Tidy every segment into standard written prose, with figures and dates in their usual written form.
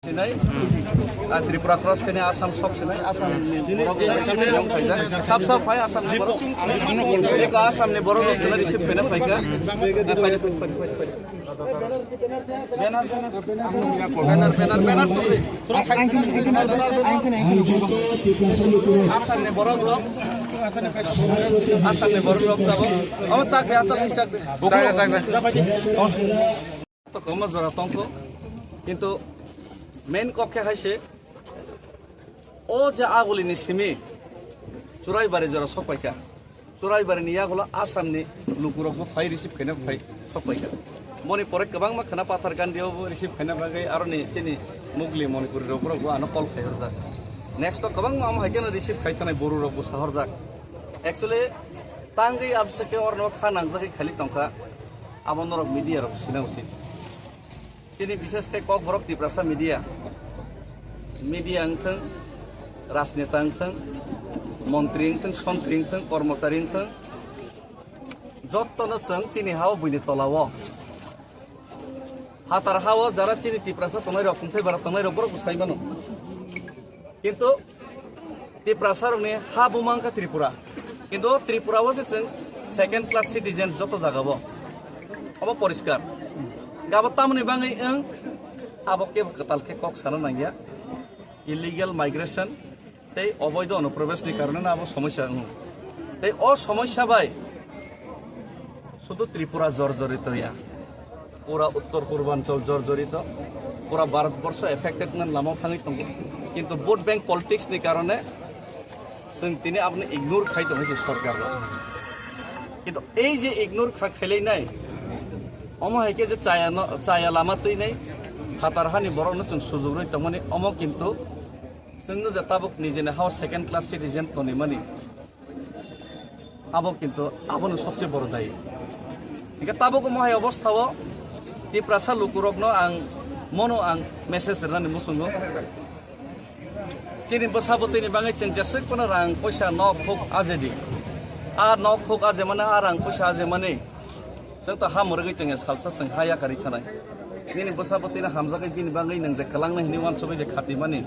Tripura cross K Assam सब से आसाम सब सब फाय आसाम एक आसाम ने बरो लोग से रिसीव करने फायका बैनर तो आसाम ने बरो लोग तब हम साथ आसाम तो कम जरा तंको किंतु मेन कक्षे खाइसे ओ जे आगुलिनी सिमी चुराइबारि जरा सपाइका चुराइबारिनि आगुला आसामनि लुकुरबो फाइ रिसीव खायना फाइ सपाइका मणिपुर गोबां माखाना पाथार गान्दियावबो रिसीव खायना बागै आरो नै सिनि मुगलि मणिपुरि रावफोरावबो आनो कल खायहरजा नेक्स्ट गोबां मामा हायकेना रिसीव खायथानाय बर' रावबो साहरजा एक्चुअली तांगै आबसेके अरनो खानांजागै खालि तंखा आबनरक मिडिया रक सिनाउसि सिनि विशेष के कक बरक तिप्रासा मीडिया अंथं राजनेता अंथं मंत्री अंथं संत्री अंथं कर्मचारी अंथं जत्तनो संग चिनि हाव बुनि तलाव हातार हाव जरा चिनि तिप्रासा तनाय रकम थै बारा तनाय रबर गुसाइबानो किन्तु तिप्रासा रने हा बुमांका त्रिपुरा किन्तु त्रिपुरा वासे जों सेकेंड क्लास सिटिजेन जत जागाबो अब परिष्कार गाबो तामनि बाङै आबो के कतालके कक सानो नांगिया इलिगेल माइग्रेशन तै अवैध अनुप्रवेशनि कारणे आबो समस्या तै अ समस्या बाय शुधु त्रिपुरा जर्जरित या पूरा उत्तर पूर्वांचल जर्जरित पूरा भारतवर्ष एफेक्टेड ना लामा थाङै दं किन्तु भोट बैंक पलिटिक्स नि कारणे जों दिनै आपनि इगनोर खाइ दं सरकार किन्तु ए जे इगनोर खाखैलायनाय अमो हेके जे चाया लामा तैनाय हातारहानि बरनो जों सुजुग रय तमने अमो किन्तु जोंनो जे ताबुक निजेने हाउस सेकेंड क्लास सिटिजेन तनि माने आबो किन्तु आबोनो सबसे बड़ दायी एके ताबुक महाय अवस्थाव तिप्रासा लुकुरकनो आं मनो आं मेसेज रनानै मुसुङो चिनि बसाबतैनि बाङै जों जेसेखौनो रां पैसा न फुक आजेदि आ न फुक आजे माने आ रां पैसा आजे माने जों तो हाम रगै तंगे सालसा जों हाया कारि थानाय निनि बसाबतैना हामजागै बिनि बाङै नों जे कलांनो हिनि वान सबै जे खाति माने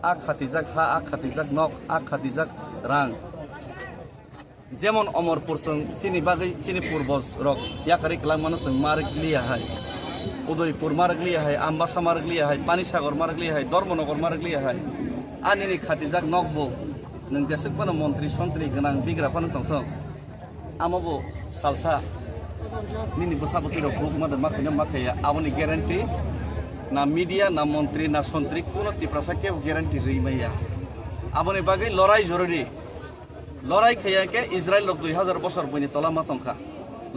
आ खातिजाक हा आ खातिजाक नक आ खातिजाक रां जेमन अमरपुर जों चिनि बागै चिनि पूर्वज रक या कारि कलां माने जों मार्ग लिया हाय उदयपुर मार्ग लिया हाय आम्बासा मार्ग लिया हाय पानीसागर मार्ग लिया हाय धर्मनगर मार्ग लिया हाय आ निनि खातिजाक नकबो नों जेसेखौनो मन्त्री सन्त्री गोनां बिग्राफानो दंथों आमाबो सालसा निनि बसाबती रक मादर माखैना माखैया आबोनि ग्यारेंटी ना मीडिया ना मंत्री ना संत्री कोनो तिप्रासा के ग्यारेंटी रैमाया आबोनि बागै लड़ाई जरुरी लड़ाई खैया के इजराइल लोग 2000 बছর बनि तला मातंखा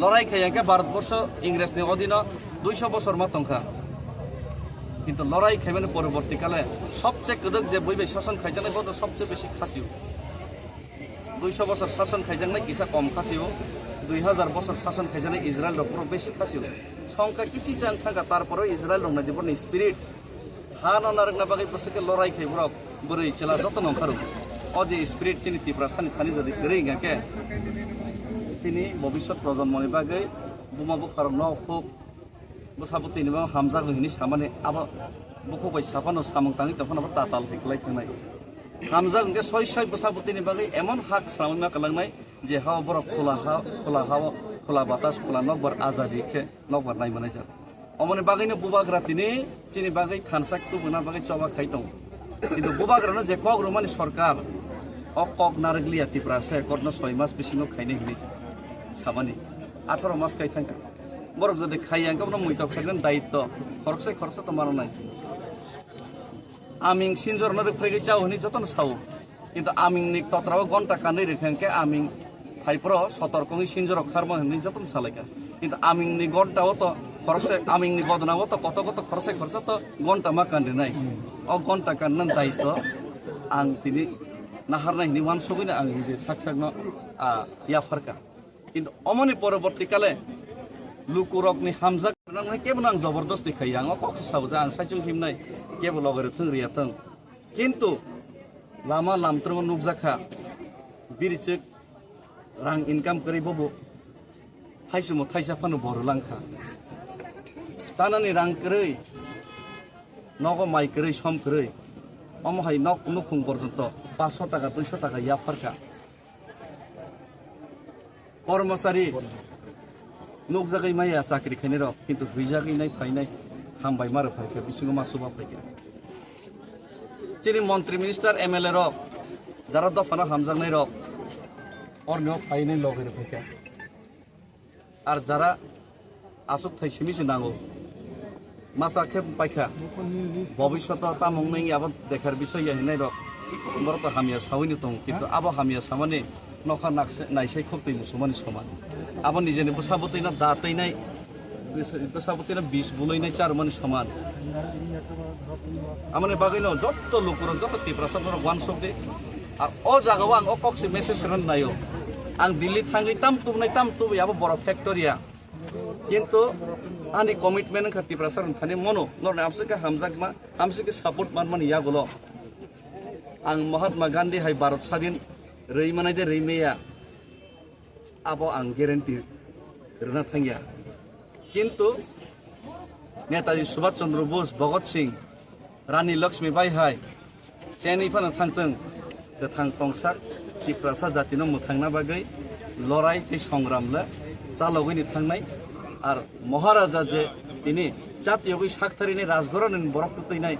लड़ाई खैया के भारतवर्ष इंग्रेज नि अधीन 200 बছর मातंखा किन्तु लड़ाई खैमाने परवर्तीकाले सबसे गदक जे बयबे शासन खायजानाय बद सबसे बेसी खासियो 200 बছর शासन खायजानाय किसा कम खासियो 2000 बছর शासन खायजानाय इजराइल रकम बेसी खासियो संख्या किसी जान थांगा तारपरो इजराइल रंना दिबरनि स्पिरिट हा न नारंगना बागै बसके लड़ाई खैब्र बोरै चला जतन ओंखारो अजे स्पिरिट चिनि तिप्रासानि थानि जदि गरै गाके चिनि भबिष्यत प्रजन्मनि बागै बुमाबो खारन न फुक बसाबतैनि बा हामजा गहिनि सामाने आबा बुखबाय साफानो सामं ताङि तफानो ताताल हेकलाय थांनाय हामजा गंगे सय सय बसाबतैनि बागै एमन हाक सामना कलांनाय जे हाव बर खोला बातास खोला नकबर आजादी के नकबर नाय माने जा अमने बागैनो बुबाग्रातिनि चिनि बागै थानसाक तुबुना बागै चबा खाइ दं किन्तु बुबाग्रानो जे कग्रमानि सरकार अ कक नारगलिया तिप्रासा एकरनो 6 मास बिसिनो खायने हिनि साबानि 18 मास खाय थांगा बरक जदि खाययां कबनो मुइता खागोन दायित्व खरस तो मानो नाय आमिं सिनजरनो रफैगै जावहनि जतन साव किन्तु आमिंनि तत्राव घंटा कानै रेखांके आमिं फाइप्रो सतर्कङै सिनजर खारमा हनि जतन सालायका किन्तु आमिंनि घंटाव तो खरसे आमिंनि गदनाव तो कत खरस तो घंटा मा कान्दे नाय अ घंटा कानन दायित्व आं तिनि नाहारनाय हिनि मान सगैनो आं जे साकसाकनो या फरका किन्तु अमनि परवर्तीकाले लुकुरकनि हामजा नांनाय केबो आं जबरदस्ती खायो आं कक्स साबजा आं साइजों हिमनाय केबो लगरे थंरिया थं किन्तु लामा लामत्रङ नुकजाखा बिरिचक रां इनकाम करै बबो हाइसुमो थाइसा फानो बरलांखा जानानै रां करै নগ মাই করেই সম করেই অমহাই নক নুখুং পর্যন্ত 500 টাকা 200 টাকা ইয়া ফারকা কর্মচারী নুক জাগাই মাইয়া চাকরি খাইনে রক কিন্তু হুইজাগै নাই ফাইনাই হামবাই মারো ফাইকে বিসিঙ্গ মাসুবা ফাইকে যিনি মন্ত্রী মিনিস্টার এমএলএ রক যারা দফানা হামজাংনাই রক অর্ণেও ফাইনাই লগের ফাইকে আর যারা আসুক থাইছে মিছে নাঙ্গো মাসা খেপ পাইখা ভবিষ্যৎ তামং নাই আবার দেখার বিষয় হিনাই রক বড় হামিয়া সাউনি দং কিন্তু আবো হামিয়া সামানে নখা নাইসাই খবতৈ মুসলমানি সমান আবো নিজেনি বসাবতৈ না দাতৈ নাই বসাবতৈ না বিষ বুলই নাই চার মানে সমান আমনে বাগাইন যত লোকর যত তীব্রাসার ওয়ান শব্দে আর ও জাগাও আং ও কক্সি মেসেজ রান নাইও আং দিল্লি থাঙ্গি তাম তুবই আবো বড় ফ্যাক্টরিয়া কিন্তু আনি কমিটমেন্ট খাতি তীব্রাসার থানি মনো নরনে আমসকে হামজাকমা আমসকে সাপোর্ট মান ইয়াগুলো আং মহাত্মা গান্ধী হাই ভারত স্বাধীন রইমানাই যে রইমেয়া আবো আং গ্যারেন্টি রনা থাঙ্গিয়া কিন্তু নেতাজি সুভাষ চন্দ্র বোস ভগৎ সিং রানী লক্ষ্মীবাई हाय सेनी फाना थांतों गोथां तंसार तिप्रासा जातिनो मुथांना बागै लड़ाई बे संग्रामले चालगैनि थांनाय आर महाराजा जे तिनि जातीय साकथारिनि राजघरानि बरफ तैनाय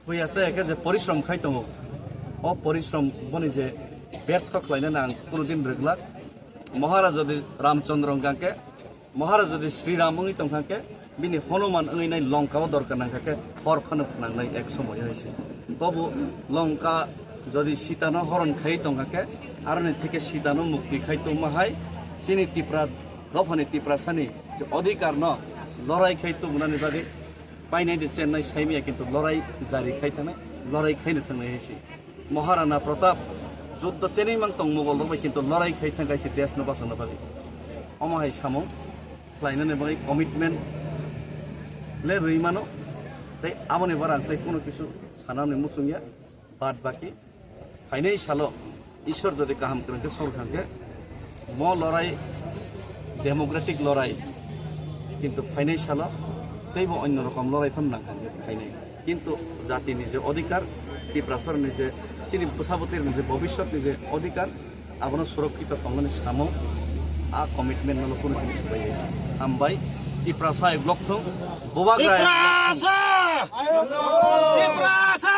फैयासे एके जे परिश्रम खाय दङ अ परिश्रम बनि जे व्यर्थ खालायनो आं कोनदिन रोगला महाराजा रामचंद्र गांके महाराजा श्रीरामनि तंखाके बिनि हनुमान ओंगैनाय लंकाव दरकार नांखाके हर फानो नांनाय एक समय हयसे तबु लंका जदि सीतानो हरन खाय तंखाके आरने থেকে सीतानो मुक्ति खाय तो माहाय सिनि तिप्रा दफानि तिप्रासानि जे अधिकार न लड़ाई खाय तो मुनानि बागै पाइनाय दे चेन्नाई साइमिया किन्तु लड़ाई जारि खाय थानाय लड़ाई खायनो थांनाय हयसे महाराणा प्रताप जुद्ध चेनै मां तंग मुगल दबाय किन्तु लड़ाई खाय थांगायसे देशनो बासनो बागै अमाहाय सामो फ्लाइनाने बागै कमिटमेन्ट ले रईमानो ताई आमने बारा ताई कोनो किछु सानाने मुसुंगिया बाद बाकी फाइनाय सालो ईश्वर जदि काहाम करके सरकारके म लड़ाई डेमोक्रेटिक लड़ाई किन्तु फाइनाय सालो तैबो अन्य रकम लड़ाई फानना खाइनाय किन्तु जातिनि जे अधिकार तिप्रासारनि जे सिनि बसाबतिर जे भविष्यतनि जे अधिकार आबनो सुरक्षित खालामनानै सामो आ कमिटमेन्ट नल कोनो किछु बाय हामबाय तिप्रासा ब्लक थं बोबाग्रा तिप्रासा